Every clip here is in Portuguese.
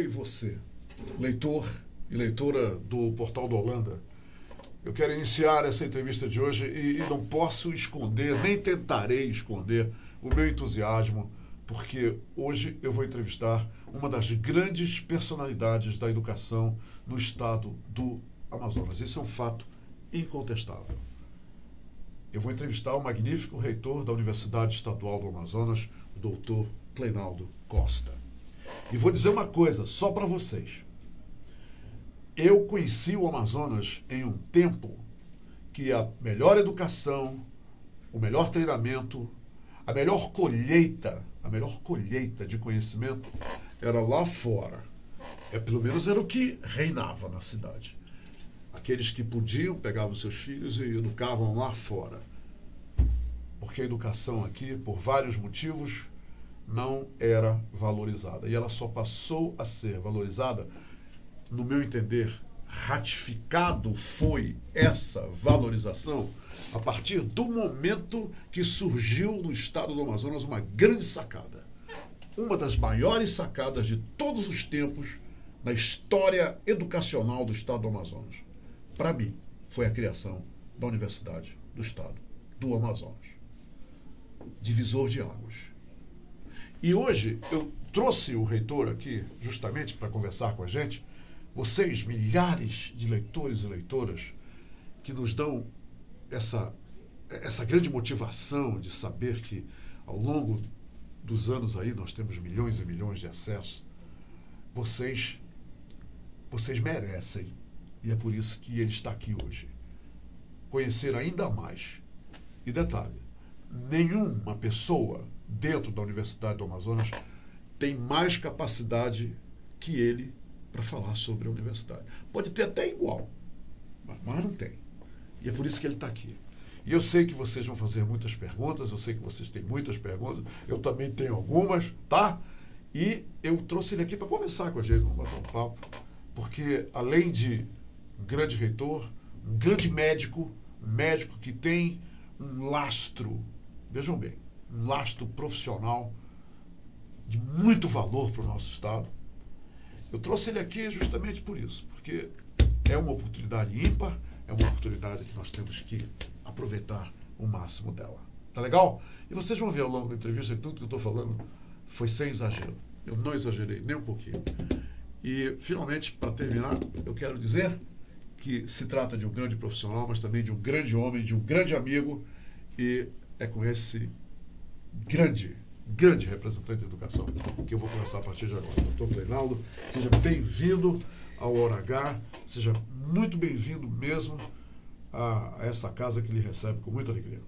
e você, leitor e leitora do Portal da Holanda. Eu quero iniciar essa entrevista de hoje e não posso esconder, nem tentarei esconder o meu entusiasmo, porque hoje eu vou entrevistar uma das grandes personalidades da educação no estado do Amazonas. Isso é um fato incontestável. Eu vou entrevistar o magnífico reitor da Universidade Estadual do Amazonas, o doutor Cleinaldo Costa. E vou dizer uma coisa só para vocês. Eu conheci o Amazonas em um tempo que a melhor educação, o melhor treinamento, a melhor colheita de conhecimento era lá fora. Pelo menos era o que reinava na cidade. Aqueles que podiam pegavam seus filhos e educavam lá fora. Porque a educação aqui, por vários motivos, não era valorizada. E ela só passou a ser valorizada, no meu entender, ratificado foi essa valorização a partir do momento que surgiu no estado do Amazonas uma grande sacada. Uma das maiores sacadas de todos os tempos na história educacional do estado do Amazonas. Para mim, foi a criação da Universidade do Estado do Amazonas. Divisor de águas. E hoje eu trouxe o reitor aqui justamente para conversar com a gente, vocês, milhares de leitores e leitoras, que nos dão essa grande motivação de saber que ao longo dos anos aí nós temos milhões e milhões de acessos. Vocês merecem, e é por isso que ele está aqui hoje. Conhecer ainda mais. E detalhe, nenhuma pessoa dentro da Universidade do Amazonas tem mais capacidade que ele para falar sobre a universidade. Pode ter até igual, mas não tem. E é por isso que ele está aqui. E eu sei que vocês vão fazer muitas perguntas, eu sei que vocês têm muitas perguntas, eu também tenho algumas, tá? E eu trouxe ele aqui para conversar com a gente, vamos bater um papo, porque além de um grande reitor, um grande médico, um médico que tem um lastro, vejam bem, um lastro profissional de muito valor para o nosso estado. Eu trouxe ele aqui justamente por isso, porque é uma oportunidade ímpar, é uma oportunidade que nós temos que aproveitar o máximo dela. Tá legal? E vocês vão ver ao longo da entrevista que tudo que eu estou falando foi sem exagero. Eu não exagerei nem um pouquinho. E, finalmente, para terminar, eu quero dizer que se trata de um grande profissional, mas também de um grande homem, de um grande amigo, e é com esse grande representante da educação que eu vou conversar a partir de agora. Doutor Cleinaldo, seja bem-vindo ao Hora H, seja muito bem-vindo mesmo a essa casa que lhe recebe com muita alegria.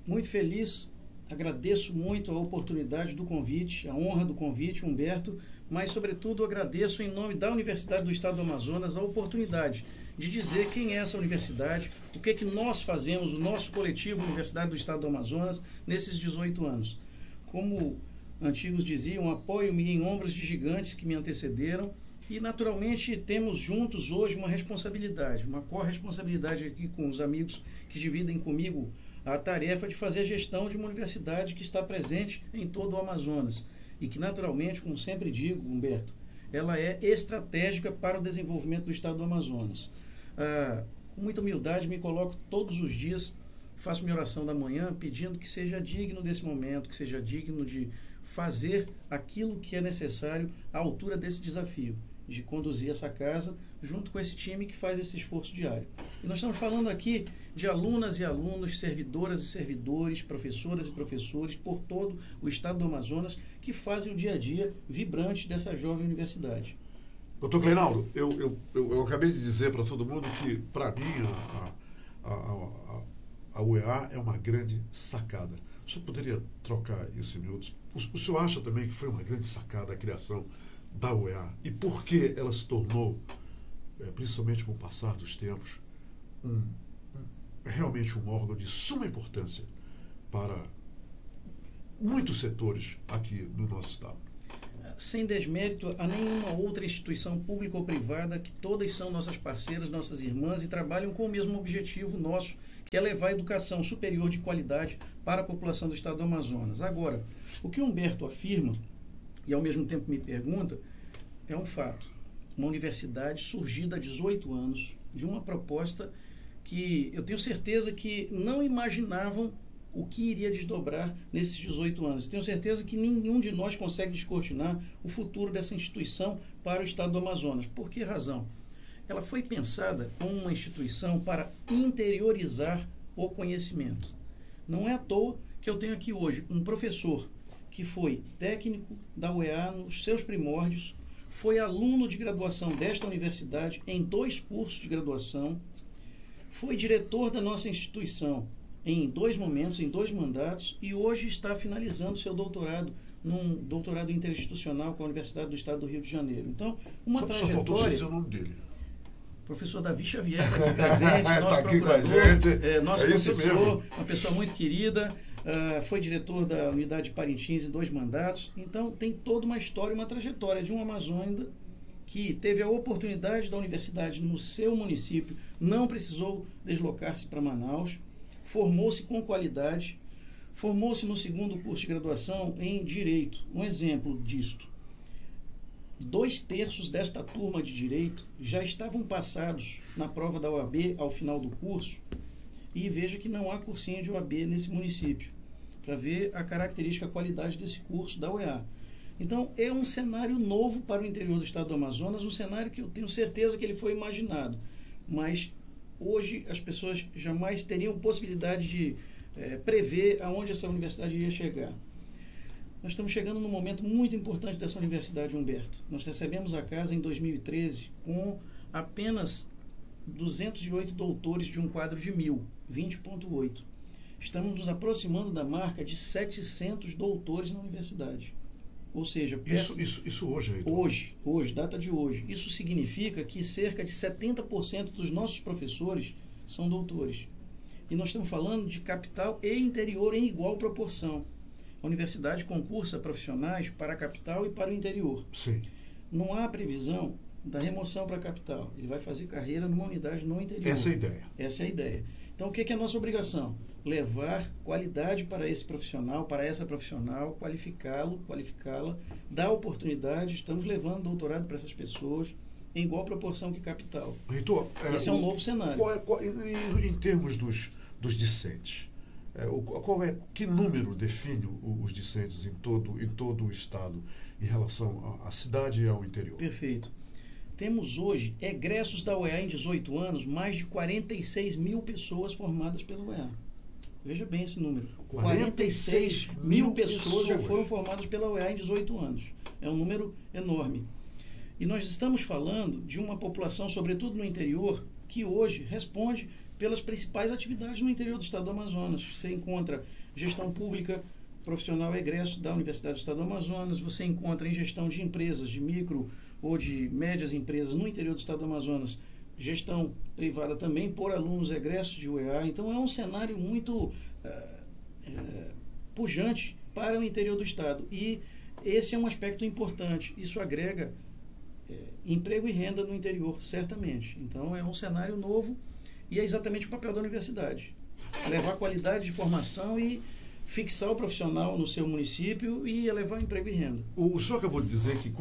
Muito feliz, agradeço muito a oportunidade do convite, a honra do convite, Humberto, mas, sobretudo, agradeço em nome da Universidade do Estado do Amazonas a oportunidade de dizer quem é essa universidade, o que nós fazemos, o nosso coletivo Universidade do Estado do Amazonas, nesses 18 anos. Como antigos diziam, apoio-me em ombros de gigantes que me antecederam e, naturalmente, temos juntos hoje uma responsabilidade, uma corresponsabilidade aqui com os amigos que dividem comigo a tarefa de fazer a gestão de uma universidade que está presente em todo o Amazonas e que, naturalmente, como sempre digo, Humberto, ela é estratégica para o desenvolvimento do estado do Amazonas. Com muita humildade, me coloco todos os dias, faço minha oração da manhã pedindo que seja digno desse momento, que seja digno de fazer aquilo que é necessário à altura desse desafio, de conduzir essa casa junto com esse time que faz esse esforço diário. E nós estamos falando aqui de alunas e alunos, servidoras e servidores, professoras e professores por todo o estado do Amazonas que fazem o dia a dia vibrante dessa jovem universidade. Doutor Cleinaldo, eu acabei de dizer para todo mundo que, para mim, a UEA é uma grande sacada. O senhor poderia trocar isso em minutos? O senhor acha também que foi uma grande sacada a criação da UEA? E por que ela se tornou, principalmente com o passar dos tempos, realmente um órgão de suma importância para muitos setores aqui no nosso estado? Sem desmérito a nenhuma outra instituição pública ou privada, que todas são nossas parceiras, nossas irmãs e trabalham com o mesmo objetivo nosso, que é levar a educação superior de qualidade para a população do estado do Amazonas. Agora, o que Humberto afirma, e ao mesmo tempo me pergunta, é um fato. Uma universidade surgida há 18 anos, de uma proposta que eu tenho certeza que não imaginavam o que iria desdobrar nesses 18 anos. Tenho certeza que nenhum de nós consegue descortinar o futuro dessa instituição para o estado do Amazonas. Por que razão? Ela foi pensada como uma instituição para interiorizar o conhecimento. Não é à toa que eu tenho aqui hoje um professor que foi técnico da UEA nos seus primórdios, foi aluno de graduação desta universidade em 2 cursos de graduação, foi diretor da nossa instituição em 2 momentos, em 2 mandatos, e hoje está finalizando seu doutorado, num doutorado interinstitucional com a Universidade do Estado do Rio de Janeiro. Então, uma trajetória... Só faltou dizer o nome dele. Professor Davi Xavier está aqui presente, nosso aqui procurador, nosso professor, uma pessoa muito querida, foi diretor da unidade de Parintins em 2 mandatos. Então, tem toda uma história, uma trajetória de um amazônida que teve a oportunidade da universidade no seu município, não precisou deslocar-se para Manaus, formou-se com qualidade, formou-se no 2º curso de graduação em Direito. Um exemplo disto: 2/3 desta turma de Direito já estavam passados na prova da OAB ao final do curso, e veja que não há cursinho de OAB nesse município, para ver a característica, a qualidade desse curso da UEA. Então, é um cenário novo para o interior do estado do Amazonas, um cenário que eu tenho certeza que ele foi imaginado, mas hoje as pessoas jamais teriam possibilidade de prever aonde essa universidade iria chegar. Nós estamos chegando num momento muito importante dessa universidade, Humberto. Nós recebemos a casa em 2013 com apenas 208 doutores de um quadro de 1.000, 20,8. Estamos nos aproximando da marca de 700 doutores na universidade. Ou seja, isso hoje, Heitor? Hoje, data de hoje. Isso significa que cerca de 70% dos nossos professores são doutores. E nós estamos falando de capital e interior em igual proporção. A universidade concursa profissionais para a capital e para o interior. Sim. Não há previsão da remoção para a capital. Ele vai fazer carreira numa unidade no interior. Essa é a ideia. Essa é a ideia. Então, o que é a nossa obrigação? Levar qualidade para esse profissional, para essa profissional, qualificá-la, dar oportunidade. Estamos levando doutorado para essas pessoas em igual proporção que capital. Reitor, esse é um novo cenário. Em termos dos discentes, que número define os discentes em todo o estado em relação à cidade e ao interior? Perfeito. Temos hoje, egressos da UEA em 18 anos, mais de 46 mil pessoas formadas pela UEA. Veja bem esse número. 46 mil pessoas já foram formadas pela UEA em 18 anos. É um número enorme. E nós estamos falando de uma população, sobretudo no interior, que hoje responde pelas principais atividades no interior do estado do Amazonas. Você encontra gestão pública, profissional egresso da Universidade do Estado do Amazonas, você encontra em gestão de empresas, de micro ou de médias empresas no interior do estado do Amazonas, gestão privada também por alunos egressos de UEA. Então é um cenário muito pujante para o interior do estado. E esse é um aspecto importante. Isso agrega emprego e renda no interior, certamente. Então é um cenário novo e é exatamente o papel da universidade. Levar qualidade de formação e fixar o profissional no seu município e elevar emprego e renda. O senhor acabou de dizer que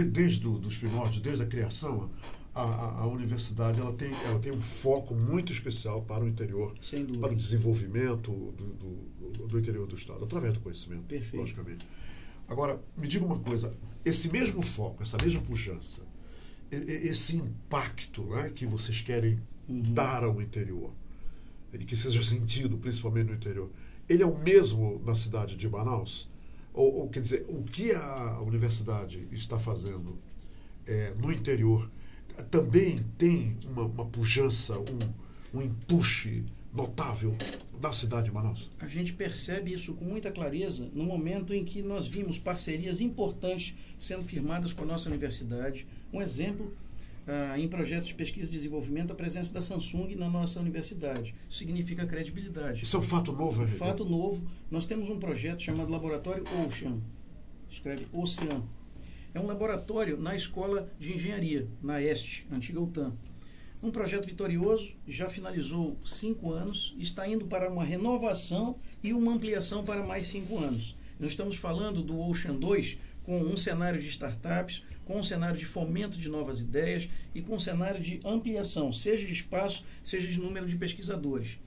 desde os primórdios, desde a criação, a universidade ela tem um foco muito especial para o interior, sem dúvida, para o desenvolvimento do interior do estado, através do conhecimento, perfeito, logicamente. Agora, me diga uma coisa, esse mesmo foco, essa mesma pujança, esse impacto, né, que vocês querem dar ao interior, e que seja sentido principalmente no interior, ele é o mesmo na cidade de Manaus? Ou quer dizer, o que a universidade está fazendo no interior também tem uma pujança, um empuxe notável na cidade de Manaus? A gente percebe isso com muita clareza no momento em que nós vimos parcerias importantes sendo firmadas com a nossa universidade. Um exemplo, em projetos de pesquisa e desenvolvimento, a presença da Samsung na nossa universidade. Isso significa credibilidade. Isso é um fato novo, é fato novo. Nós temos um projeto chamado Laboratório Ocean. Escreve Ocean. É um laboratório na Escola de Engenharia, na EST, antiga UTAM. Um projeto vitorioso, já finalizou 5 anos, está indo para uma renovação e uma ampliação para mais 5 anos. Nós estamos falando do Ocean 2 com um cenário de startups, com um cenário de fomento de novas ideias e com um cenário de ampliação, seja de espaço, seja de número de pesquisadores.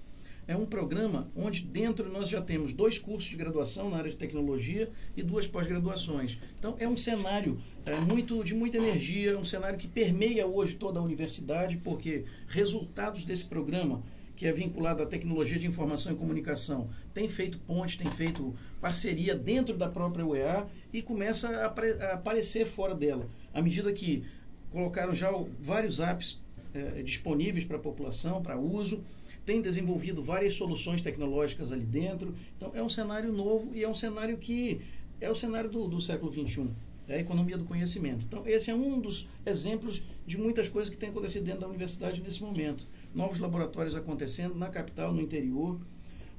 É um programa onde dentro nós já temos 2 cursos de graduação na área de tecnologia e 2 pós-graduações. Então é um cenário de muita energia, um cenário que permeia hoje toda a universidade, porque resultados desse programa, que é vinculado à tecnologia de informação e comunicação, tem feito ponte, tem feito parceria dentro da própria UEA e começa a aparecer fora dela, à medida que colocaram já vários apps disponíveis para a população, para uso, tem desenvolvido várias soluções tecnológicas ali dentro. Então é um cenário novo e é um cenário que é o cenário do século XXI, é a economia do conhecimento. Então esse é um dos exemplos de muitas coisas que tem acontecido dentro da universidade nesse momento. Novos laboratórios acontecendo na capital, no interior.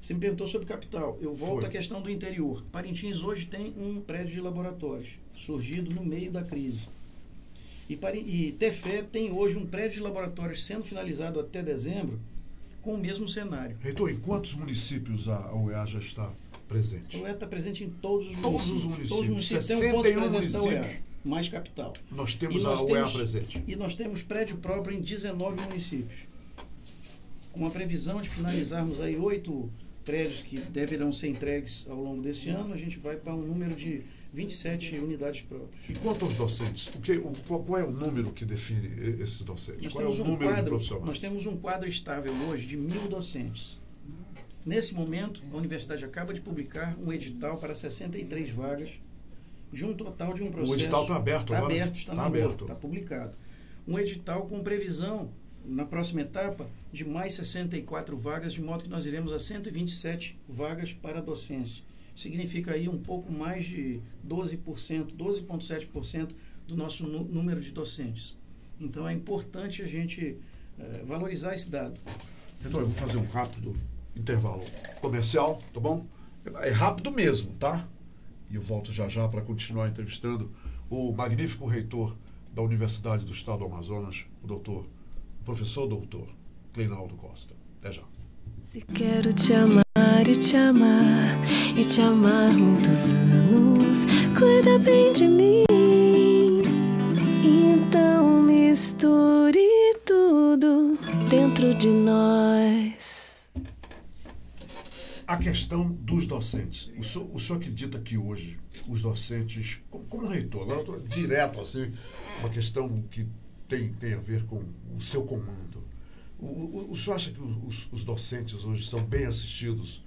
Você me perguntou sobre capital, eu volto à questão do interior. Parintins hoje tem um prédio de laboratórios, surgido no meio da crise. E Tefé tem hoje um prédio de laboratórios sendo finalizado até dezembro, com o mesmo cenário. Reitor, em quantos municípios a UEA já está presente? A UEA está presente em todos os municípios. Todos os municípios. Tem um ponto de presença da UEA, mais capital. Nós temos a UEA presente. E nós temos prédio próprio em 19 municípios. Com a previsão de finalizarmos aí 8 prédios que deverão ser entregues ao longo desse ano, a gente vai para um número de 27 unidades próprias. E quanto aos docentes? Qual é o número que define esses docentes? Qual é o número de profissionais? Nós temos um quadro estável hoje de 1.000 docentes. Nesse momento, a universidade acaba de publicar um edital para 63 vagas, de um total de um processo... O edital está aberto agora? Está aberto, está publicado. Um edital com previsão, na próxima etapa, de mais 64 vagas, de modo que nós iremos a 127 vagas para a docência. Significa aí um pouco mais de 12%, 12,7% do nosso número de docentes. Então é importante a gente valorizar esse dado. Então eu vou fazer um rápido intervalo comercial, tá bom? É rápido mesmo, tá? E eu volto já já para continuar entrevistando o magnífico reitor da Universidade do Estado do Amazonas, o professor doutor Cleinaldo Costa. Até já. Se quero te amar e te amar, e te amar muitos anos, cuida bem de mim. Então misture tudo dentro de nós. A questão dos docentes. O senhor acredita que hoje os docentes, como reitor, agora eu estou direto assim, uma questão que tem a ver com o seu comando. O senhor acha que os docentes hoje são bem assistidos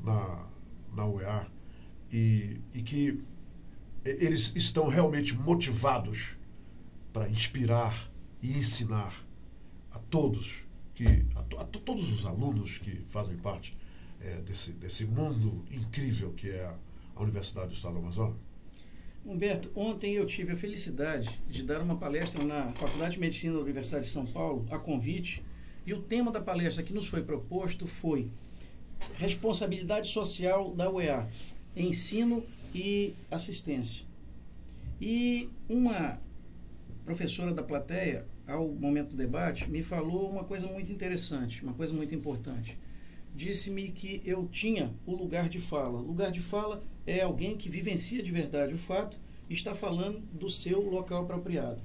na UEA e que eles estão realmente motivados para inspirar e ensinar a todos todos os alunos que fazem parte desse mundo incrível que é a Universidade do Estado do Amazonas? Humberto, ontem eu tive a felicidade de dar uma palestra na Faculdade de Medicina da Universidade de São Paulo, a convite, e o tema da palestra que nos foi proposto foi Responsabilidade Social da UEA, Ensino e Assistência. E uma professora da plateia, ao momento do debate, me falou uma coisa muito interessante, uma coisa muito importante. Disse-me que eu tinha o lugar de fala. O lugar de fala é alguém que vivencia de verdade o fato e está falando do seu local apropriado.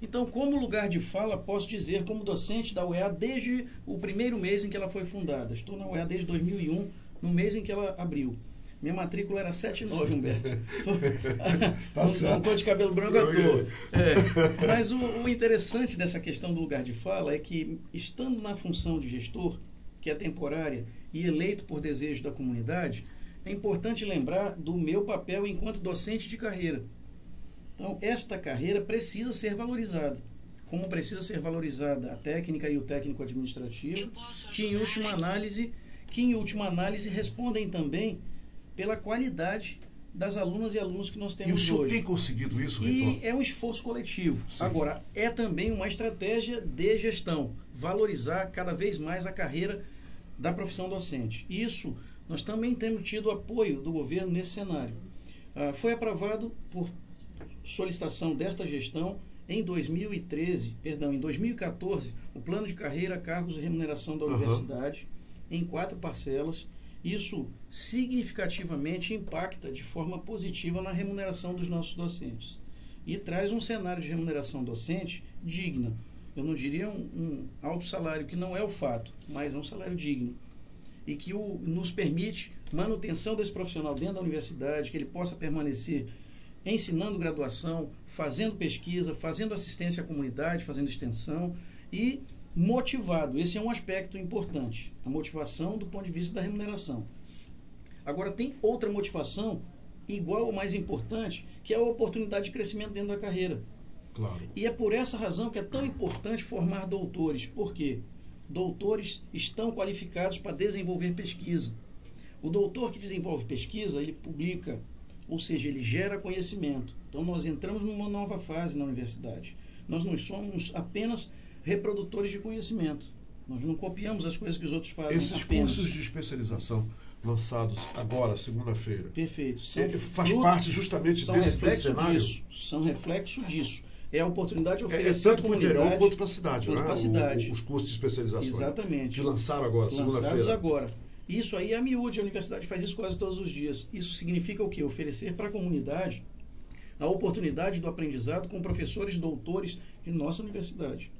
Então, como lugar de fala, posso dizer, como docente da UEA, desde o primeiro mês em que ela foi fundada. Estou na UEA desde 2001, no mês em que ela abriu. Minha matrícula era 7,9, Humberto. Não estou de cabelo branco à toa. Mas o interessante dessa questão do lugar de fala é que, estando na função de gestor, que é temporária e eleito por desejo da comunidade, é importante lembrar do meu papel enquanto docente de carreira. Então, esta carreira precisa ser valorizada, como precisa ser valorizada a técnica e o técnico administrativo, que em última análise respondem também pela qualidade das alunas e alunos que nós temos hoje. E o senhor tem conseguido isso, reitor? E é um esforço coletivo. Sim. Agora, é também uma estratégia de gestão, valorizar cada vez mais a carreira da profissão docente. Isso, nós também temos tido apoio do governo nesse cenário. Foi aprovado por solicitação desta gestão em 2014, o plano de carreira, cargos e remuneração da universidade, em 4 parcelas, Isso significativamente impacta de forma positiva na remuneração dos nossos docentes e traz um cenário de remuneração docente digna. Eu não diria um alto salário, que não é o fato, mas é um salário digno e que nos permite manutenção desse profissional dentro da universidade, que ele possa permanecer ensinando graduação, fazendo pesquisa, fazendo assistência à comunidade, fazendo extensão e motivado. Esse é um aspecto importante, a motivação do ponto de vista da remuneração. Agora, tem outra motivação igual ou mais importante, que é a oportunidade de crescimento dentro da carreira. Claro. E é por essa razão que é tão importante formar doutores. Por quê? Doutores estão qualificados para desenvolver pesquisa. O doutor que desenvolve pesquisa, ele publica, ou seja, ele gera conhecimento. Então, nós entramos numa nova fase na universidade. Nós não somos apenas reprodutores de conhecimento. Nós não copiamos as coisas que os outros fazem. Esses cursos de especialização lançados agora, segunda-feira. Perfeito. Faz parte justamente desse cenário? São reflexo disso. É a oportunidade de oferecer tanto para o interior quanto para a cidade, quanto né? Para a cidade. Os cursos de especialização. Exatamente. Que lançaram agora, segunda-feira. Lançados agora. Isso aí é a miúde, a universidade faz isso quase todos os dias. Isso significa o quê? Oferecer para a comunidade a oportunidade do aprendizado com professores doutores de nossa universidade.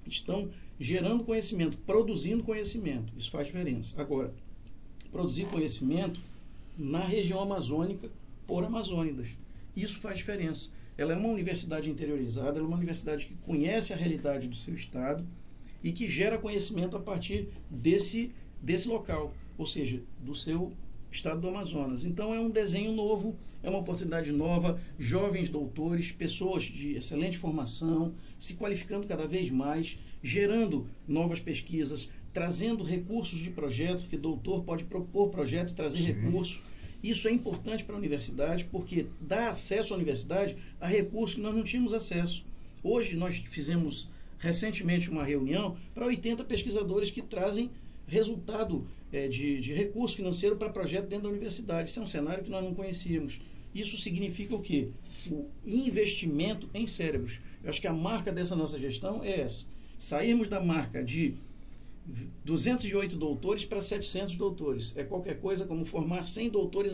Estão gerando conhecimento, produzindo conhecimento. Isso faz diferença. Agora, produzir conhecimento na região amazônica por amazônidas. Isso faz diferença. Ela é uma universidade interiorizada, ela é uma universidade que conhece a realidade do seu estado e que gera conhecimento a partir desse local, ou seja, do seu estado do Amazonas. Então é um desenho novo, é uma oportunidade nova, jovens doutores, pessoas de excelente formação, se qualificando cada vez mais, gerando novas pesquisas, trazendo recursos de projeto, porque doutor pode propor projeto e trazer recursos. Isso é importante para a universidade, porque dá acesso à universidade a recursos que nós não tínhamos acesso. Hoje nós fizemos recentemente uma reunião para 80 pesquisadores que trazem resultado de recurso financeiro para projeto dentro da universidade. Isso é um cenário que nós não conhecíamos. Isso significa o quê? O investimento em cérebros. Eu acho que a marca dessa nossa gestão é essa. Sairmos da marca de 208 doutores para 700 doutores. É qualquer coisa como formar 100 doutores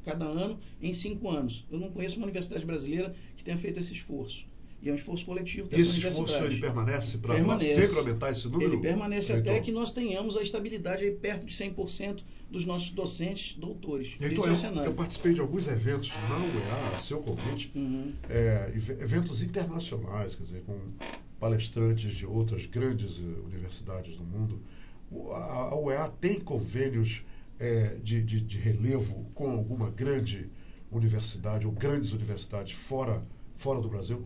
cada ano, em 5 anos. Eu não conheço uma universidade brasileira que tenha feito esse esforço. E é um esforço coletivo dessa universidade. Esse esforço ele permanece para sempre aumentar esse número? Ele permanece até que nós tenhamos a estabilidade aí perto de 100% dos nossos docentes doutores. Então, eu participei de alguns eventos na UEA, seu convite, eventos internacionais, quer dizer, com palestrantes de outras grandes universidades do mundo. A UEA tem convênios de relevo com alguma grande universidade ou grandes universidades fora do Brasil?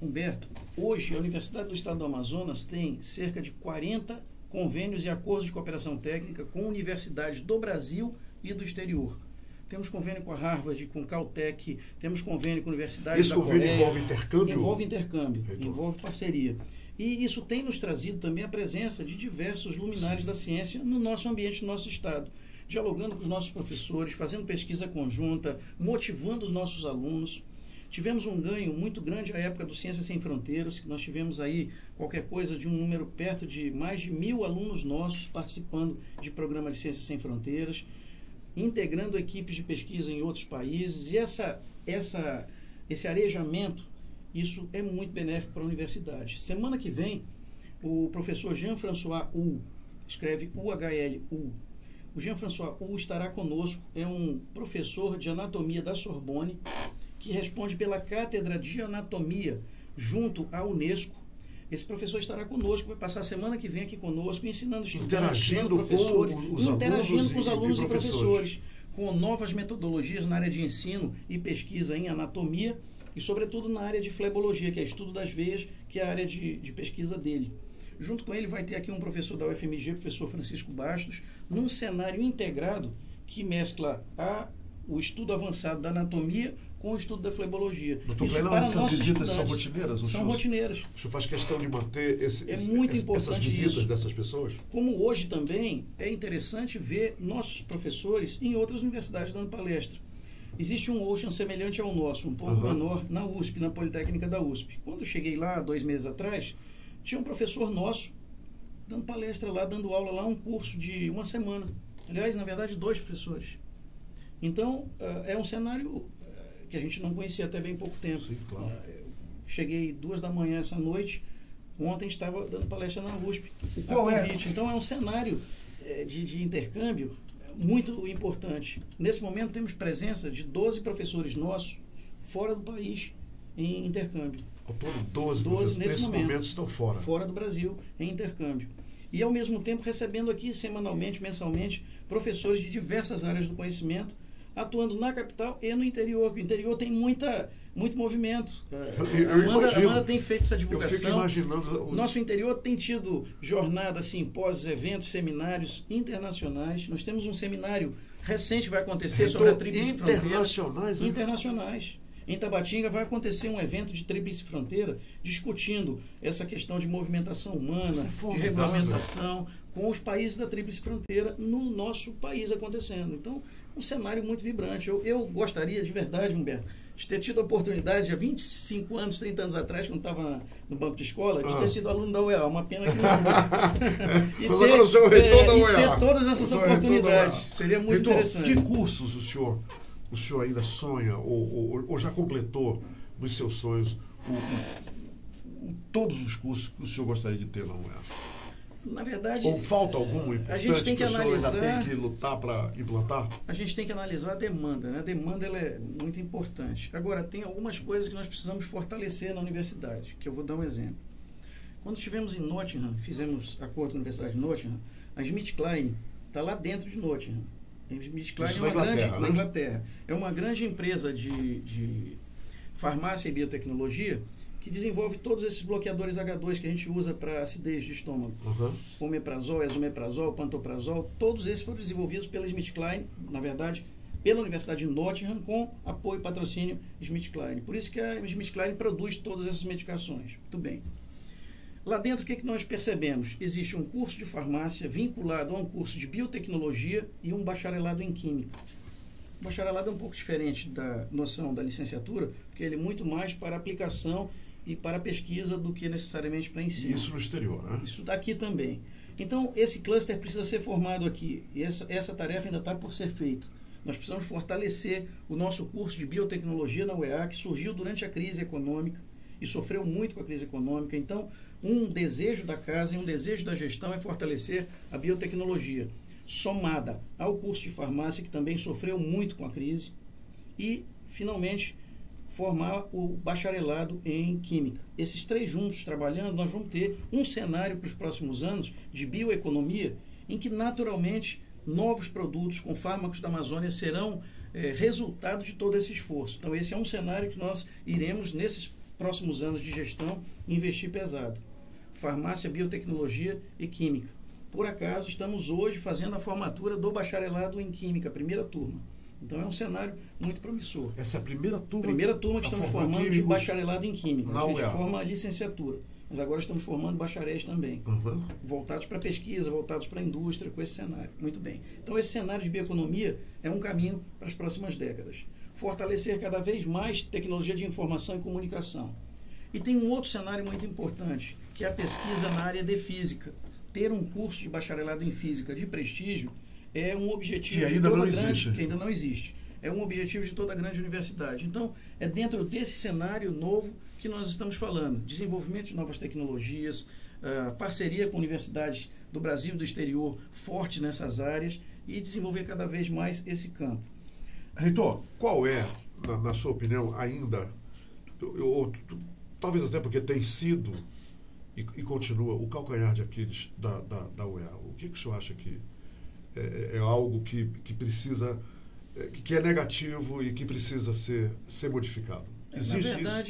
Humberto, hoje a Universidade do Estado do Amazonas tem cerca de 40 convênios e acordos de cooperação técnica com universidades do Brasil e do exterior. Temos convênio com a Harvard, com Caltech, temos convênio com universidades da Coreia. Esse convênio envolve intercâmbio? Envolve intercâmbio, envolve parceria. E isso tem nos trazido também a presença de diversos luminares da ciência no nosso ambiente, no nosso estado, dialogando com os nossos professores, fazendo pesquisa conjunta, motivando os nossos alunos. Tivemos um ganho muito grande à época do Ciências Sem Fronteiras, que nós tivemos aí qualquer coisa de um número perto de mais de 1.000 alunos nossos participando de programa de Ciências Sem Fronteiras, integrando equipes de pesquisa em outros países. E esse arejamento, isso é muito benéfico para a universidade. Semana que vem, o professor Jean-François Hu, escreve UHL-U, o Jean-François Hu estará conosco, é um professor de anatomia da Sorbonne, que responde pela Cátedra de Anatomia junto à Unesco. Esse professor estará conosco, vai passar a semana que vem aqui conosco, ensinando estudantes, interagindo professores, com os alunos e professores, com novas metodologias na área de ensino e pesquisa em anatomia e, sobretudo, na área de flebologia, que é estudo das veias, que é a área de pesquisa dele. Junto com ele vai ter aqui um professor da UFMG, professor Francisco Bastos, num cenário integrado que mescla o estudo avançado da anatomia com o estudo da flebologia. Doutor Cleilão, essas visitas são rotineiras? São rotineiras. O senhor faz questão de manter essas visitas isso. dessas pessoas? Como hoje também é interessante ver nossos professores em outras universidades dando palestra. Existe um Ocean semelhante ao nosso, um pouco menor, na USP, na Politécnica da USP. Quando eu cheguei lá, 2 meses atrás, tinha um professor nosso dando palestra lá, dando aula lá, um curso de 1 semana. Aliás, na verdade, 2 professores. Então, é um cenário que a gente não conhecia até bem pouco tempo. Sim, claro. Cheguei 2 da manhã essa noite, ontem estava dando palestra na USP. Qual é? Então, é um cenário de intercâmbio muito importante. Nesse momento, temos presença de 12 professores nossos fora do país em intercâmbio. Ao todo, 12 nesse momento estão fora. Fora do Brasil, em intercâmbio. E, ao mesmo tempo, recebendo aqui semanalmente, mensalmente, professores de diversas áreas do conhecimento, atuando na capital e no interior. O interior tem muito movimento. A Amanda tem feito essa divulgação. Eu fico imaginando... Nosso interior tem tido jornadas, simpósios, eventos, seminários internacionais. Nós temos um seminário recente que vai acontecer sobre a Tríplice Fronteira. Internacionais, né? Internacionais. Em Tabatinga vai acontecer um evento de Tríplice Fronteira discutindo essa questão de movimentação humana, de regulamentação, com os países da Tríplice Fronteira no nosso país acontecendo. Então, um cenário muito vibrante. Eu gostaria, de verdade, Humberto, de ter tido a oportunidade, há 25 anos, 30 anos atrás, quando estava no banco de escola, de ter sido aluno da UEA. Uma pena que não. Mas agora o senhor é reitor da UEA. E ter todas essas oportunidades. Seria muito interessante. Que cursos o senhor ainda sonha ou já completou nos seus sonhos todos os cursos que o senhor gostaria de ter na UEA? Na verdade, ou falta algum importante a gente tem que analisar, o senhor ainda tem que lutar para implantar? A gente tem que analisar a demanda, né? A demanda ela é muito importante. Agora, tem algumas coisas que nós precisamos fortalecer na universidade, que eu vou dar um exemplo. Quando estivemos em Nottingham, fizemos acordo com a Universidade de Nottingham, a SmithKline está lá dentro de Nottingham. A SmithKline é uma grande, na Inglaterra, é uma grande empresa de farmácia e biotecnologia que desenvolve todos esses bloqueadores H2 que a gente usa para acidez de estômago. Omeprazol, esomeprazol, pantoprazol, todos esses foram desenvolvidos pela SmithKline, na verdade, pela Universidade de Nottingham, com apoio e patrocínio SmithKline. Por isso que a SmithKline produz todas essas medicações. Muito bem. Lá dentro, o que nós percebemos? Existe um curso de farmácia vinculado a um curso de biotecnologia e um bacharelado em química. O bacharelado é um pouco diferente da noção da licenciatura, porque ele é muito mais para aplicação e para pesquisa do que necessariamente para ensino. Isso no exterior, né? Isso daqui também. Então, esse cluster precisa ser formado aqui. E essa tarefa ainda está por ser feita. Nós precisamos fortalecer o nosso curso de biotecnologia na UEA, que surgiu durante a crise econômica e sofreu muito com a crise econômica. Então, um desejo da casa e um desejo da gestão é fortalecer a biotecnologia, somada ao curso de farmácia, que também sofreu muito com a crise, e, finalmente, formar o bacharelado em química. Esses 3 juntos trabalhando, nós vamos ter um cenário para os próximos anos de bioeconomia, em que, naturalmente, novos produtos com fármacos da Amazônia serão resultado de todo esse esforço. Então, esse é um cenário que nós iremos, nesses próximos anos de gestão, investir pesado. Farmácia, biotecnologia e química. Por acaso, estamos hoje fazendo a formatura do bacharelado em química, primeira turma. Então, é um cenário muito promissor. Essa é a primeira turma? Primeira turma que estamos formando de bacharelado em química. A gente forma a licenciatura. Mas agora estamos formando bacharéis também. Voltados para pesquisa, voltados para a indústria, com esse cenário. Muito bem. Então, esse cenário de bioeconomia é um caminho para as próximas décadas. Fortalecer cada vez mais tecnologia de informação e comunicação. E tem um outro cenário muito importante, que é a pesquisa na área de física. Ter um curso de bacharelado em física de prestígio é um objetivo que ainda não existe. É um objetivo de toda a grande universidade. Então, é dentro desse cenário novo que nós estamos falando. Desenvolvimento de novas tecnologias, parceria com universidades do Brasil e do exterior fortes nessas áreas e desenvolver cada vez mais esse campo. Reitor, qual é, na sua opinião, ainda, talvez até porque tem sido e continua, o calcanhar de Aquiles da UEA? O que o senhor acha que é algo que precisa, que é negativo e que precisa ser modificado?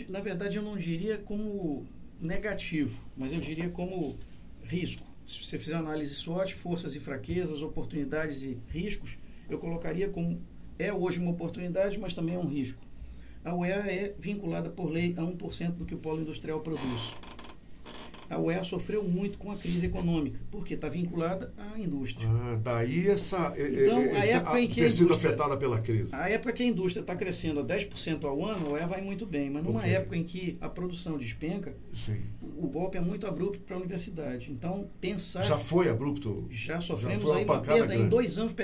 Na verdade, eu não diria como negativo, mas eu diria como risco. Se você fizer análise SWOT, forças e fraquezas, oportunidades e riscos, eu colocaria como hoje uma oportunidade, mas também é um risco. A UEA é vinculada por lei a 1% do que o polo industrial produz. a UEA sofreu muito com a crise econômica, porque está vinculada à indústria. Daí a época em que ter sido afetada pela crise. A época que a indústria está crescendo a 10% ao ano, a UEA vai muito bem, mas numa época em que a produção despenca, sim, o golpe é muito abrupto para a universidade. Então, pensar... Já foi abrupto? Já sofremos aí uma perda. Grande. Em 2 anos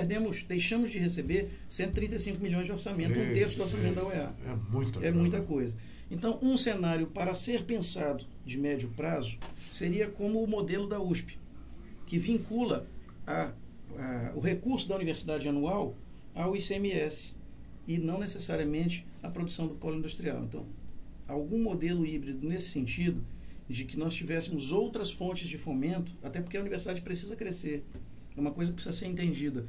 deixamos de receber 135 milhões de orçamento, 1/3 do orçamento da UEA. É muita coisa. Então, um cenário para ser pensado de médio prazo seria como o modelo da USP, que vincula o recurso da universidade anual ao ICMS e não necessariamente a produção do polo industrial. Então, algum modelo híbrido nesse sentido, de que nós tivéssemos outras fontes de fomento, até porque a universidade precisa crescer. É uma coisa que precisa ser entendida.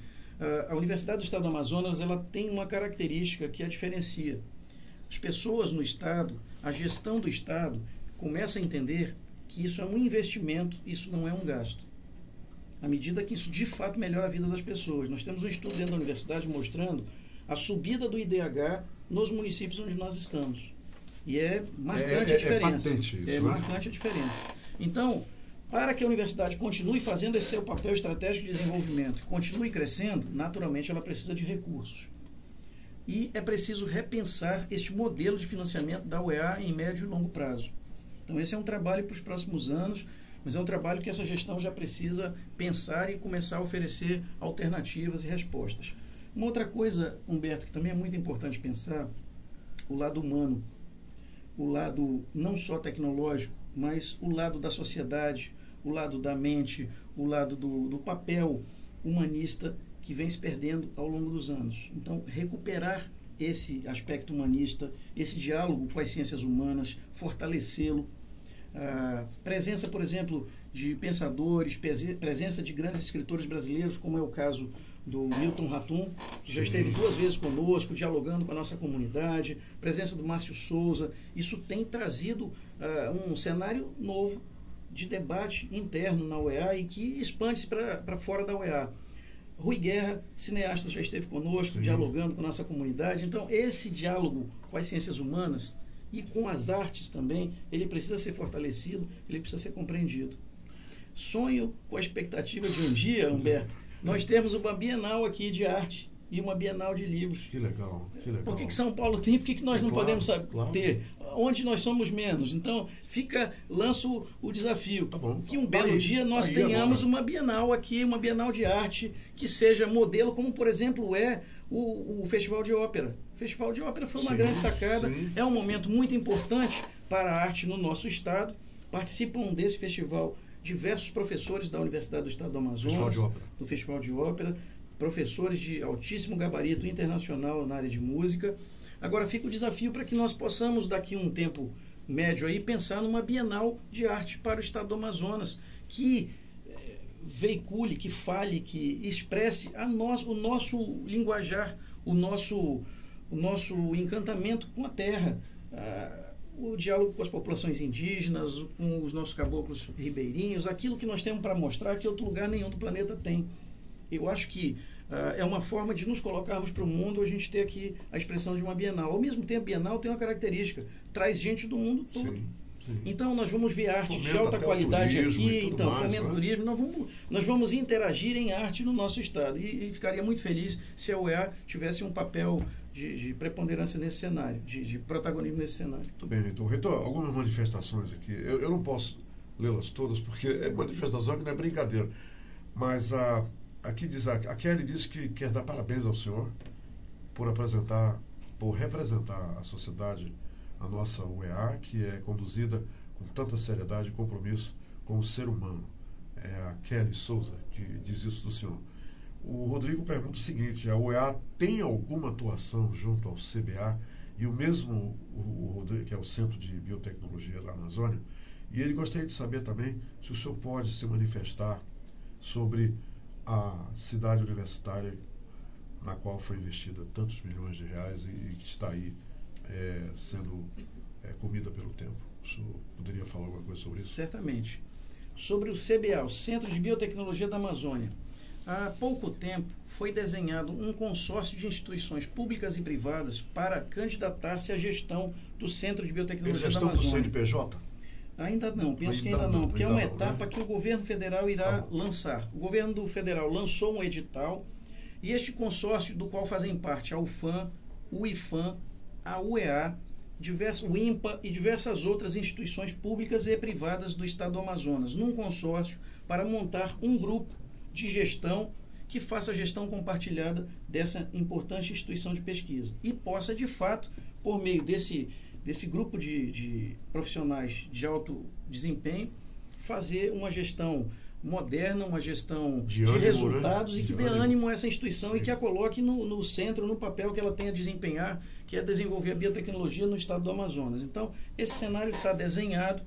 A Universidade do Estado do Amazonas, ela tem uma característica que a diferencia. As pessoas no Estado, a gestão do Estado, começa a entender que isso é um investimento, isso não é um gasto. À medida que isso de fato melhora a vida das pessoas. Nós temos um estudo dentro da universidade mostrando a subida do IDH nos municípios onde nós estamos. E é marcante a diferença. Patente isso, marcante a diferença. Então, para que a universidade continue fazendo esse seu papel estratégico de desenvolvimento, continue crescendo, naturalmente ela precisa de recursos. E é preciso repensar este modelo de financiamento da UEA em médio e longo prazo. Então, esse é um trabalho para os próximos anos, mas é um trabalho que essa gestão já precisa pensar e começar a oferecer alternativas e respostas. Uma outra coisa, Humberto, que também é muito importante pensar, o lado humano, o lado não só tecnológico, mas o lado da sociedade, o lado da mente, o lado do papel humanista que vem se perdendo ao longo dos anos. Então, recuperar esse aspecto humanista, esse diálogo com as ciências humanas, fortalecê-lo. A presença, por exemplo, de pensadores, presença de grandes escritores brasileiros, como é o caso do Milton Ratum, que já esteve 2 vezes conosco, dialogando com a nossa comunidade, presença do Márcio Souza. Isso tem trazido um cenário novo de debate interno na UEA e que expande-se para fora da UEA. Rui Guerra, cineasta, já esteve conosco, dialogando com a nossa comunidade. Então, esse diálogo com as ciências humanas e com as artes também, ele precisa ser fortalecido, ele precisa ser compreendido. Sonho com a expectativa de um dia, Humberto, nós temos uma Bienal aqui de arte e uma Bienal de livros. Que legal, que legal. Por que São Paulo tem? Por que nós não podemos ter? Onde nós somos menos? Então, lanço o desafio. Tá bom. Que um belo dia nós tenhamos uma Bienal aqui, uma Bienal de arte, que seja modelo, como, por exemplo, é o Festival de Ópera. O Festival de Ópera foi uma grande sacada. É um momento muito importante para a arte no nosso estado. Participam desse festival diversos professores da Universidade do Estado do Amazonas, do Festival de Ópera, professores de altíssimo gabarito internacional na área de música. Agora fica o desafio para que nós possamos, daqui a um tempo médio, aí, pensar numa Bienal de arte para o Estado do Amazonas, que veicule, que fale, que expresse o nosso linguajar, o nosso encantamento com a terra, o diálogo com as populações indígenas, com os nossos caboclos ribeirinhos, aquilo que nós temos para mostrar que outro lugar nenhum do planeta tem. Eu acho que é uma forma de nos colocarmos para o mundo, a gente ter aqui a expressão de uma Bienal. Ao mesmo tempo, a Bienal tem uma característica, traz gente do mundo todo. Sim. Então, nós vamos ver arte de alta qualidade aqui, fomenta o turismo, nós vamos interagir em arte no nosso estado. E ficaria muito feliz se a UEA tivesse um papel de preponderância nesse cenário, de protagonismo nesse cenário. Muito bem, então, Reitor, algumas manifestações aqui, eu não posso lê-las todas, porque é manifestação que não é brincadeira, mas aqui diz, a Kelly disse que quer dar parabéns ao senhor por representar a sociedade, a nossa UEA, que é conduzida com tanta seriedade e compromisso com o ser humano. É a Kelly Souza que diz isso do senhor. O Rodrigo pergunta o seguinte: a UEA tem alguma atuação junto ao CBA e o mesmo, o Rodrigo, que é o Centro de Biotecnologia da Amazônia, e ele gostaria de saber também se o senhor pode se manifestar sobre a cidade universitária na qual foi investida tantos milhões de reais e que está aí sendo comida pelo tempo. O senhor poderia falar alguma coisa sobre isso? Certamente. Sobre o CBA, o Centro de Biotecnologia da Amazônia. Há pouco tempo foi desenhado um consórcio de instituições públicas e privadas para candidatar-se à gestão do Centro de Biotecnologia da Amazônia. Eles estão do CNPJ? Ainda não, penso que ainda não, porque é uma etapa que o governo federal irá lançar. O governo federal lançou um edital e este consórcio do qual fazem parte a UFAM, o IFAM, a UEA, o INPA e diversas outras instituições públicas e privadas do estado do Amazonas, num consórcio para montar um grupo de gestão que faça a gestão compartilhada dessa importante instituição de pesquisa e possa, de fato, por meio desse grupo de profissionais de alto desempenho, fazer uma gestão moderna, uma gestão de resultados, né? E que dê ânimo a essa instituição. Sim. E que a coloque no centro, no papel que ela tem a desempenhar, que é desenvolver a biotecnologia no estado do Amazonas. Então, esse cenário está desenhado.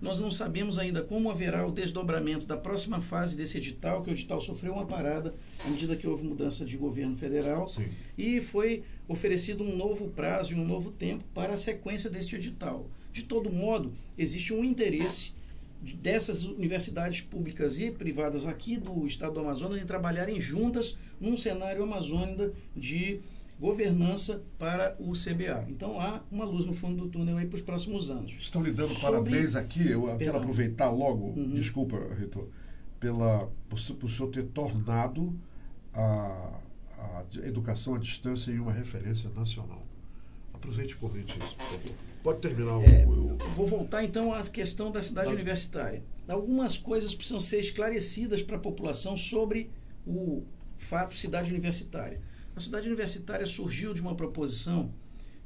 Nós não sabemos ainda como haverá o desdobramento da próxima fase desse edital, que o edital sofreu uma parada à medida que houve mudança de governo federal. Sim. E foi oferecido um novo prazo e um novo tempo para a sequência deste edital. De todo modo, existe um interesse dessas universidades públicas e privadas aqui do estado do Amazonas em trabalharem juntas num cenário amazônida de governança para o CBA. Então há uma luz no fundo do túnel aí para os próximos anos. Estão lhe dando parabéns aqui. Eu quero aproveitar logo, desculpa, reitor, por o senhor ter tornado a educação à distância em uma referência nacional. Aproveite e comente isso, por favor. Pode terminar. Vou voltar então à questão da cidade universitária. Algumas coisas precisam ser esclarecidas para a população sobre o fato cidade universitária. A cidade universitária surgiu de uma proposição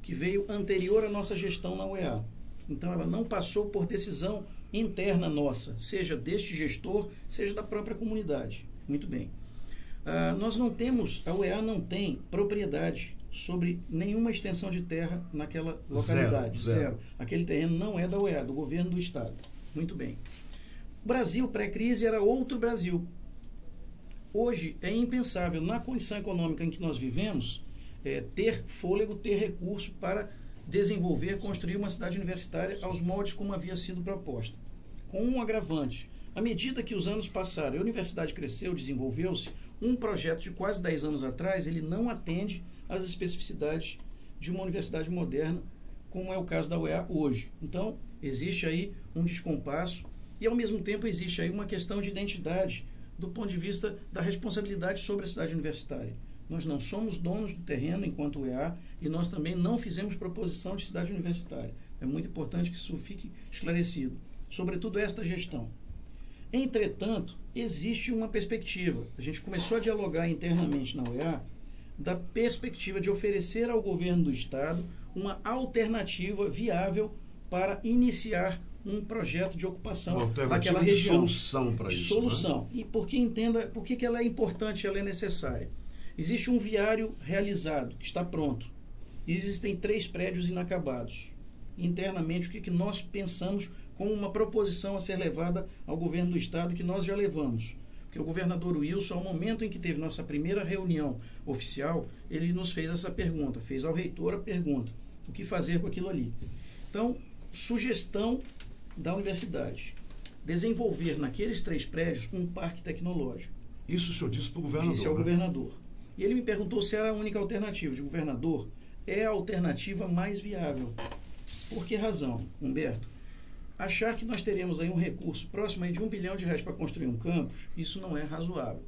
que veio anterior à nossa gestão na UEA. Então, ela não passou por decisão interna nossa, seja deste gestor, seja da própria comunidade. Muito bem. A UEA não tem propriedade sobre nenhuma extensão de terra naquela localidade. Zero. Aquele terreno não é da UEA, é do governo do estado. Muito bem. O Brasil pré-crise era outro Brasil. Hoje é impensável, na condição econômica em que nós vivemos, ter fôlego, ter recurso para desenvolver, construir uma cidade universitária aos moldes como havia sido proposta. Com um agravante. À medida que os anos passaram, a universidade cresceu, desenvolveu-se, um projeto de quase 10 anos atrás, ele não atende às especificidades de uma universidade moderna, como é o caso da UEA hoje. Então, existe aí um descompasso e, ao mesmo tempo, existe aí uma questão de identidade do ponto de vista da responsabilidade sobre a cidade universitária. Nós não somos donos do terreno enquanto UEA e nós também não fizemos proposição de cidade universitária. É muito importante que isso fique esclarecido, sobretudo esta gestão. Entretanto, existe uma perspectiva. A gente começou a dialogar internamente na UEA da perspectiva de oferecer ao governo do estado uma alternativa viável para iniciar um projeto de ocupação daquela região. Solução para isso. Solução. Né? E por que ela é importante, ela é necessária. Existe um viário realizado, que está pronto. E existem 3 prédios inacabados. Internamente, o que nós pensamos como uma proposição a ser levada ao governo do estado, que nós já levamos. Porque o governador Wilson, ao momento em que teve nossa primeira reunião oficial, ele nos fez essa pergunta, fez ao reitor a pergunta, o que fazer com aquilo ali. Então, sugestão da universidade, desenvolver naqueles 3 prédios um parque tecnológico. Isso o senhor disse para o governador? Disse ao governador. E ele me perguntou se era a única alternativa. De governador, é a alternativa mais viável. Por que razão, Humberto? Achar que nós teremos aí um recurso próximo aí de R$1 bilhão para construir um campus, isso não é razoável.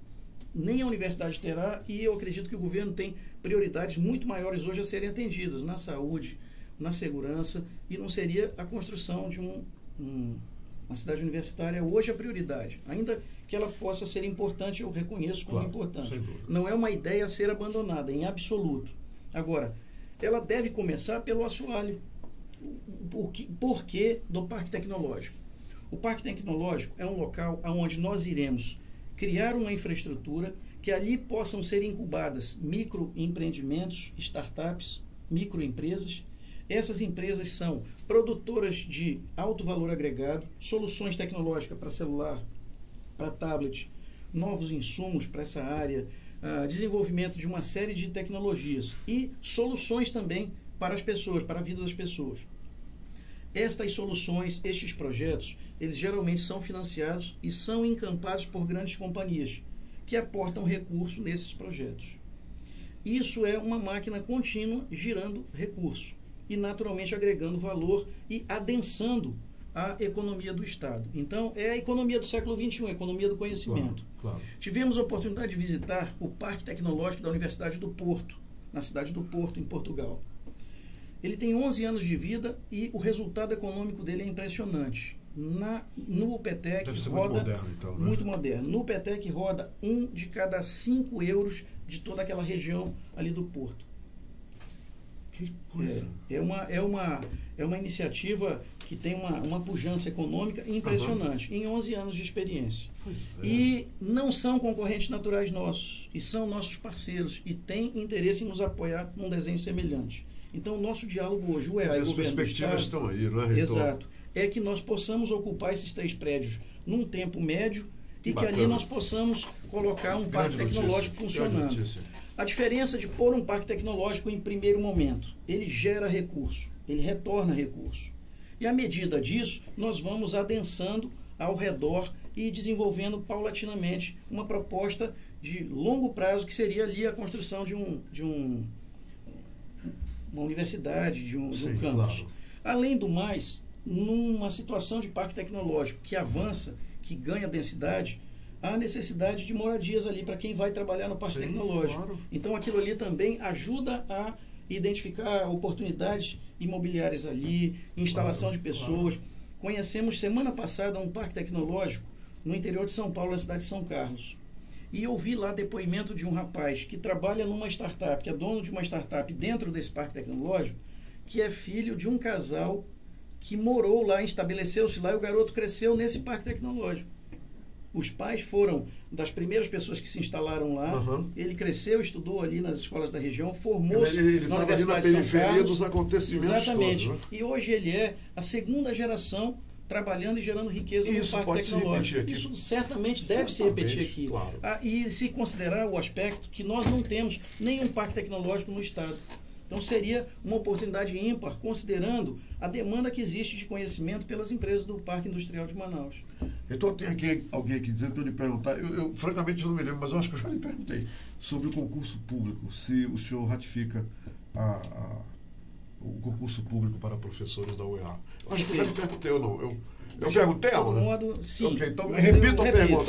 Nem a universidade terá, e eu acredito que o governo tem prioridades muito maiores hoje a serem atendidas, na saúde, na segurança, e não seria a construção de uma cidade universitária hoje a prioridade. Ainda que ela possa ser importante, eu reconheço como importante. Não é uma ideia a ser abandonada, em absoluto. Agora, ela deve começar pelo assoalho. Por que do Parque Tecnológico? O Parque Tecnológico é um local onde nós iremos criar uma infraestrutura que ali possam ser incubadas microempreendimentos, startups, microempresas. Essas empresas são produtoras de alto valor agregado, soluções tecnológicas para celular, para tablet, novos insumos para essa área, desenvolvimento de uma série de tecnologias e soluções também para as pessoas, para a vida das pessoas. Estas soluções, estes projetos, eles geralmente são financiados e são encampados por grandes companhias que aportam recurso nesses projetos. Isso é uma máquina contínua girando recurso e naturalmente agregando valor e adensando à economia do Estado. Então, é a economia do século XXI, a economia do conhecimento. Claro. Tivemos a oportunidade de visitar o Parque Tecnológico da Universidade do Porto, na cidade do Porto, em Portugal. Ele tem 11 anos de vida e o resultado econômico dele é impressionante. No UPTEC Deve ser roda... muito moderno, então, né? Muito moderno. No UPTEC roda 1 de cada 5 euros de toda aquela região ali do Porto. Que coisa. É uma iniciativa que tem uma pujança econômica impressionante, em 11 anos de experiência. Pois é. E não são concorrentes naturais nossos, e são nossos parceiros, e têm interesse em nos apoiar num desenho semelhante. Então, o nosso diálogo hoje, o EA e o As governo perspectivas do Estado, estão aí, não é, reitor? exato, é que nós possamos ocupar esses 3 prédios num tempo médio e que ali Bacana. nós possamos colocar um parque Grande tecnológico notícia, grande funcionando. notícia. A diferença de pôr um parque tecnológico em primeiro momento, ele gera recurso, ele retorna recurso. E à medida disso, nós vamos adensando ao redor e desenvolvendo paulatinamente uma proposta de longo prazo, que seria ali a construção de uma universidade, de um Sim, campus. claro. Além do mais, numa situação de parque tecnológico que avança, que ganha densidade, há necessidade de moradias ali para quem vai trabalhar no parque Sim, tecnológico. claro. Então aquilo ali também ajuda a identificar oportunidades imobiliárias ali, instalação Claro, de pessoas. claro. Conhecemos semana passada um parque tecnológico no interior de São Paulo, na cidade de São Carlos. E eu vi lá depoimento de um rapaz que trabalha numa startup, que é dono de uma startup dentro desse parque tecnológico, que é filho de um casal que morou lá, estabeleceu-se lá, e o garoto cresceu nesse parque tecnológico. Os pais foram das primeiras pessoas que se instalaram lá. Uhum. Ele cresceu, estudou ali nas escolas da região, formou-se Ele na estava ali na Universidade de São periferia Carlos. dos acontecimentos Exatamente. todos, né? E hoje ele é a segunda geração trabalhando e gerando riqueza no Isso parque pode se tecnológico. repetir aqui. Isso certamente deve se Certamente, repetir aqui. claro. E se considerar o aspecto que nós não temos nenhum parque tecnológico no Estado. Então seria uma oportunidade ímpar, considerando a demanda que existe de conhecimento pelas empresas do Parque Industrial de Manaus. Então tem aqui alguém aqui dizendo para eu lhe perguntar, eu francamente não me lembro, mas eu acho que eu já lhe perguntei sobre o concurso público, se o senhor ratifica o concurso público para professores da UEA. Eu acho que eu já lhe perguntei ou não. Eu perguntei De todo ela, né? modo, sim. Ok, então Mas repito eu a pergunta.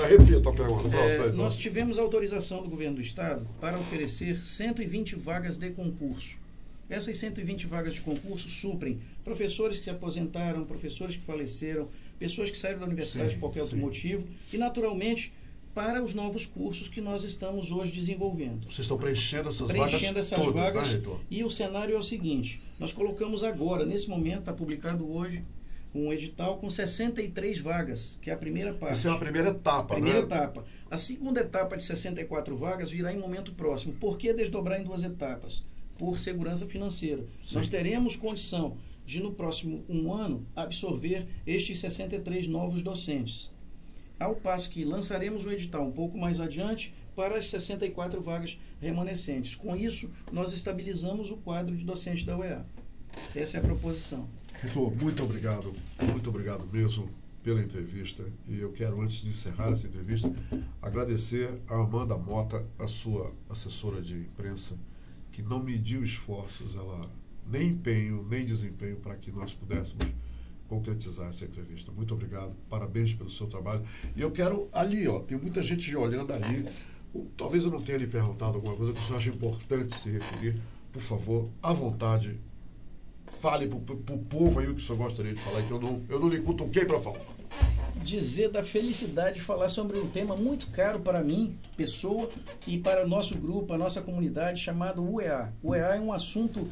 Pronto, então. Nós tivemos autorização do governo do Estado para oferecer 120 vagas de concurso. Essas 120 vagas de concurso suprem professores que se aposentaram, professores que faleceram, pessoas que saíram da universidade Sim, por qualquer outro sim. motivo e, naturalmente, para os novos cursos que nós estamos hoje desenvolvendo. Vocês estão preenchendo essas Preenchendo vagas essas todas, vagas, né, reitor? e o cenário é o seguinte: nós colocamos agora, nesse momento, está publicado hoje, um edital com 63 vagas, que é a primeira parte. Essa é a primeira etapa, Primeira né? etapa. A segunda etapa de 64 vagas virá em momento próximo. Por que desdobrar em 2 etapas? Por segurança financeira. Sim. Nós teremos condição de, no próximo 1 ano, absorver estes 63 novos docentes. Ao passo que lançaremos o edital um pouco mais adiante para as 64 vagas remanescentes. Com isso, nós estabilizamos o quadro de docentes da UEA. Essa é a proposição. Reitor, muito obrigado mesmo pela entrevista. E eu quero, antes de encerrar essa entrevista, agradecer a Amanda Mota, a sua assessora de imprensa, que não mediu esforços, ela nem empenho, nem desempenho para que nós pudéssemos concretizar essa entrevista. Muito obrigado, parabéns pelo seu trabalho. E eu quero ali, tem muita gente olhando ali. Talvez eu não tenha lhe perguntado alguma coisa que o senhor acha importante se referir. Por favor, à vontade, fale para o povo aí o que o senhor gostaria de falar, que eu não lhe cutuquei para falar. Dizer da felicidade de falar sobre um tema muito caro para mim, pessoa, e para o nosso grupo, a nossa comunidade, chamado UEA. O UEA é um assunto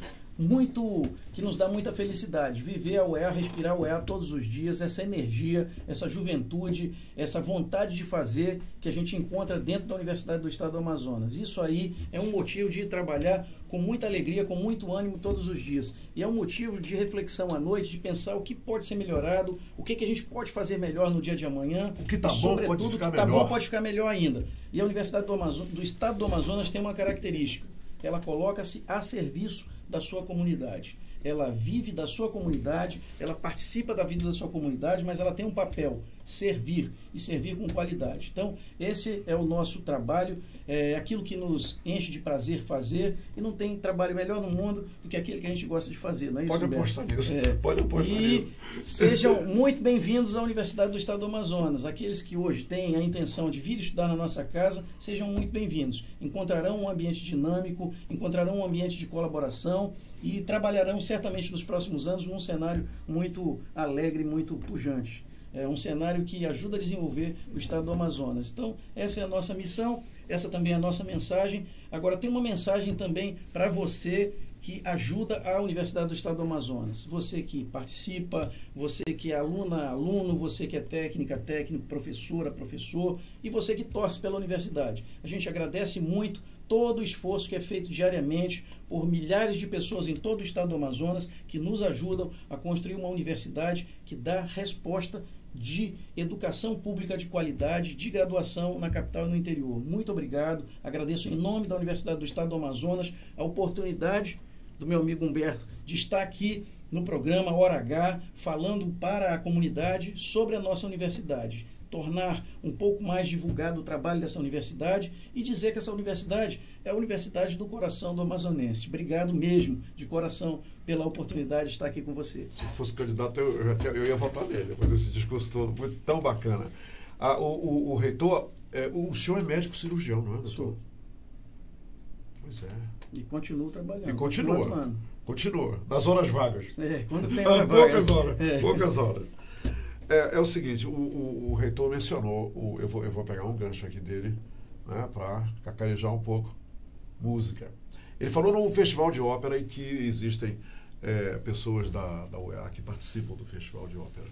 que nos dá muita felicidade. Viver a UEA, respirar a UEA todos os dias, essa energia, essa juventude, essa vontade de fazer que a gente encontra dentro da Universidade do Estado do Amazonas. Isso aí é um motivo de trabalhar com muita alegria, com muito ânimo todos os dias. E é um motivo de reflexão à noite, de pensar o que pode ser melhorado, o que a gente pode fazer melhor no dia de amanhã. O que está e, bom pode sobretudo, ficar o que está melhor. bom pode ficar melhor ainda. E a Universidade do Estado do Amazonas tem uma característica. Ela coloca-se a serviço da sua comunidade. ela vive da sua comunidade, ela participa da vida da sua comunidade, mas ela tem um papel, servir, e servir com qualidade. Então, esse é o nosso trabalho, é aquilo que nos enche de prazer fazer, e não tem trabalho melhor no mundo do que aquele que a gente gosta de fazer, não é isso, Pode Humberto? apostar nisso, pode apostar nisso. E sejam muito bem-vindos à Universidade do Estado do Amazonas. Aqueles que hoje têm a intenção de vir estudar na nossa casa, sejam muito bem-vindos. Encontrarão um ambiente dinâmico, encontrarão um ambiente de colaboração e trabalharão certamente nos próximos anos num cenário muito alegre, muito pujante. É um cenário que ajuda a desenvolver o Estado do Amazonas. Então, essa é a nossa missão, essa também é a nossa mensagem. Agora, tem uma mensagem também para você que ajuda a Universidade do Estado do Amazonas. Você que participa, você que é aluna, aluno, você que é técnica, técnico, professora, professor, e você que torce pela universidade. A gente agradece muito todo o esforço que é feito diariamente por milhares de pessoas em todo o Estado do Amazonas que nos ajudam a construir uma universidade que dá resposta de educação pública de qualidade, de graduação na capital e no interior. Muito obrigado. Agradeço em nome da Universidade do Estado do Amazonas a oportunidade do meu amigo Humberto de estar aqui no programa Hora H, falando para a comunidade sobre a nossa universidade, tornar um pouco mais divulgado o trabalho dessa universidade e dizer que essa universidade é a universidade do coração do amazonense. Obrigado mesmo, de coração, pela oportunidade de estar aqui com você. Se fosse candidato, eu ia votar nele, depois desse discurso todo, foi tão bacana. O reitor, o senhor é médico cirurgião, não é, doutor? Sou. Pois é. E continuo trabalhando. E continua. Nas horas vagas. Quando tem hora vaga. Poucas horas. Poucas horas. É o seguinte, o reitor mencionou, eu vou pegar um gancho aqui dele, né, para cacarejar um pouco, música. Ele falou no Festival de Ópera e que existem pessoas da UEA que participam do Festival de Ópera.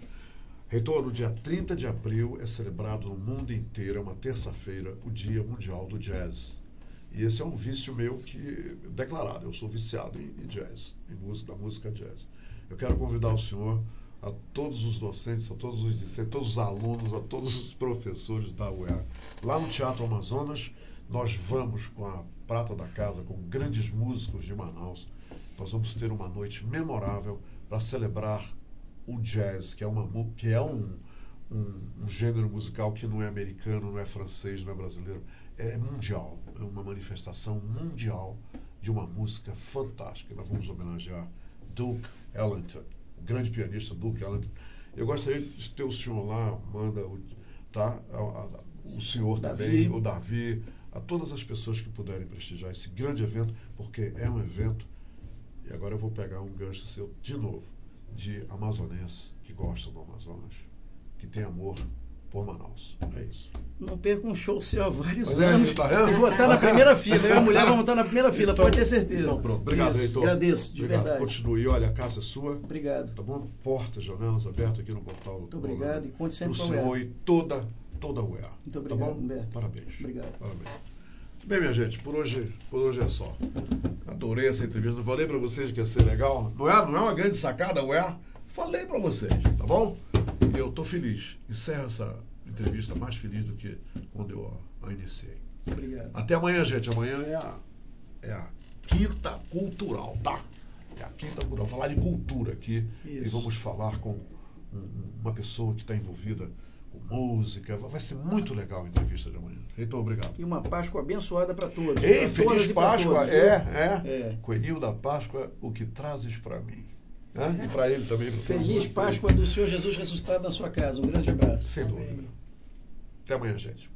Reitor, no dia 30 de abril é celebrado no mundo inteiro, é uma terça-feira, o Dia Mundial do Jazz. E esse é um vício meu declarado, eu sou viciado em jazz, da música jazz. Eu quero convidar o senhor, a todos os docentes, a todos os discentes, a todos os alunos, a todos os professores da UEA. Lá no Teatro Amazonas, nós vamos com a prata da casa, com grandes músicos de Manaus. Nós vamos ter uma noite memorável para celebrar o jazz, que é um gênero musical que não é americano, não é francês, não é brasileiro, é mundial. É uma manifestação mundial de uma música fantástica. Nós vamos homenagear Duke Ellington, o grande pianista Duke Ellington. Eu gostaria de ter o senhor lá, manda, tá? O senhor também, o Davi, a todas as pessoas que puderem prestigiar esse grande evento, porque é um evento, e agora eu vou pegar um gancho seu de novo, de amazonenses que gostam do Amazonas, que tem amor por Manaus. É isso. Não perca um show seu há vários Mas anos. tá vendo? Eu vou estar na primeira fila. Eu e a mulher vamos estar na primeira fila, Então, pode ter certeza. Então pronto. Obrigado, reitor. Agradeço, de obrigado. verdade. Continue. E olha, a casa é sua. Obrigado. Tá bom? Portas, janelas abertas aqui no portal. Muito obrigado e conte sempre com o com a senhor UEA. e toda a UEA. Muito obrigado, tá bom? Humberto. Parabéns. Obrigado. Parabéns. Bem, minha gente, por hoje é só. Adorei essa entrevista. Eu falei para vocês que ia ser legal. Não é uma grande sacada a UEA? Falei para vocês, tá bom? E eu tô feliz. Encerro essa entrevista mais feliz do que quando eu a iniciei. Obrigado. Até amanhã, gente. Amanhã é a Quinta Cultural, tá? É a Quinta Cultural. Falar de cultura aqui. Isso. E vamos falar com uma pessoa que está envolvida com música. Vai ser muito legal a entrevista de amanhã. Reitor, obrigado. E uma Páscoa abençoada para todos. Ei, pra feliz todas e pra Páscoa. todos, viu? Coelhinho da Páscoa, o que trazes para mim? E para ele também. Feliz Páscoa do Senhor Jesus ressuscitado na sua casa. Um grande abraço. Sem dúvida. Até amanhã, gente.